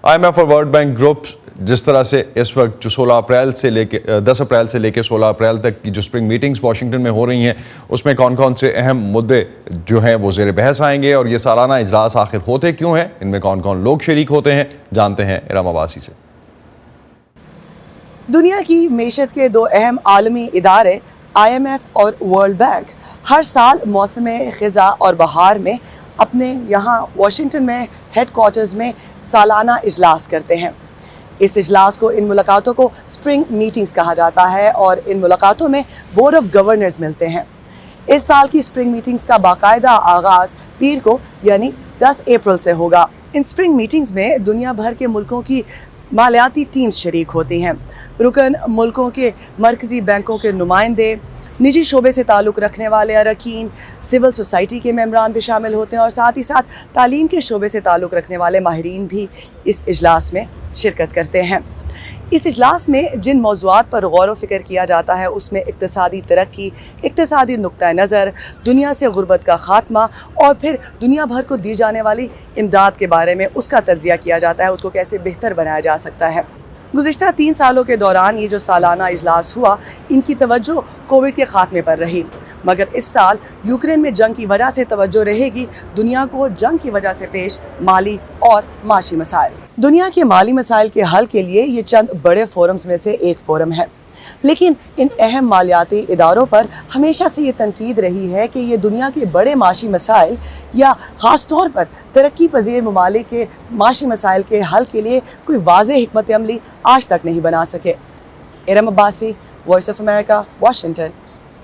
IMF اور world bank group جس طرح سے اس وقت جو 10 اپریل سے لے کے 16 اپریل تک کی جو اسپرنگ میٹنگز واشنگٹن میں ہو رہی ہیں، اس میں کون کون سے اہم مدعے جو ہیں وہ زیر بحث آئیں گے، اور یہ سالانہ اجلاس آخر ہوتے کیوں ہیں، ان میں کون کون لوگ شریک ہوتے ہیں، جانتے ہیں ارم عباسی سے۔ دنیا کی معیشت کے 2 اہم عالمی ادارے IMF اور ورلڈ بینک ہر سال موسم خزاں اور بہار میں اپنے یہاں واشنگٹن میں ہیڈ کوارٹرز میں سالانہ اجلاس کرتے ہیں۔ اس اجلاس کو ان ملاقاتوں کو اسپرنگ میٹنگز کہا جاتا ہے، اور ان ملاقاتوں میں بورڈ آف گورنرز ملتے ہیں۔ اس سال کی اسپرنگ میٹنگز کا باقاعدہ آغاز پیر کو یعنی 10 اپریل سے ہوگا۔ ان اسپرنگ میٹنگز میں دنیا بھر کے ملکوں کی مالیاتی ٹیمز شریک ہوتی ہیں۔ رکن ملکوں کے مرکزی بینکوں کے نمائندے، نجی شعبے سے تعلق رکھنے والے اراکین، سول سوسائٹی کے ممبران بھی شامل ہوتے ہیں، اور ساتھ ہی ساتھ تعلیم کے شعبے سے تعلق رکھنے والے ماہرین بھی اس اجلاس میں شرکت کرتے ہیں۔ اس اجلاس میں جن موضوعات پر غور و فکر کیا جاتا ہے اس میں اقتصادی ترقی، اقتصادی نقطہ نظر، دنیا سے غربت کا خاتمہ، اور پھر دنیا بھر کو دی جانے والی امداد کے بارے میں اس کا تجزیہ کیا جاتا ہے، اس کو کیسے بہتر بنایا جا سکتا ہے۔ گزشتہ 3 سالوں کے دوران یہ جو سالانہ اجلاس ہوا، ان کی توجہ کووڈ کے خاتمے پر رہی، مگر اس سال یوکرین میں جنگ کی وجہ سے توجہ رہے گی دنیا کو جنگ کی وجہ سے پیش مالی اور معاشی مسائل۔ دنیا کے مالی مسائل کے حل کے لیے یہ چند بڑے فورمز میں سے ایک فورم ہے، لیکن ان اہم مالیاتی اداروں پر ہمیشہ سے یہ تنقید رہی ہے کہ یہ دنیا کے بڑے معاشی مسائل یا خاص طور پر ترقی پذیر ممالک کے معاشی مسائل کے حل کے لیے کوئی واضح حکمت عملی آج تک نہیں بنا سکے۔ Iram Abbasi, Voice of America, Washington.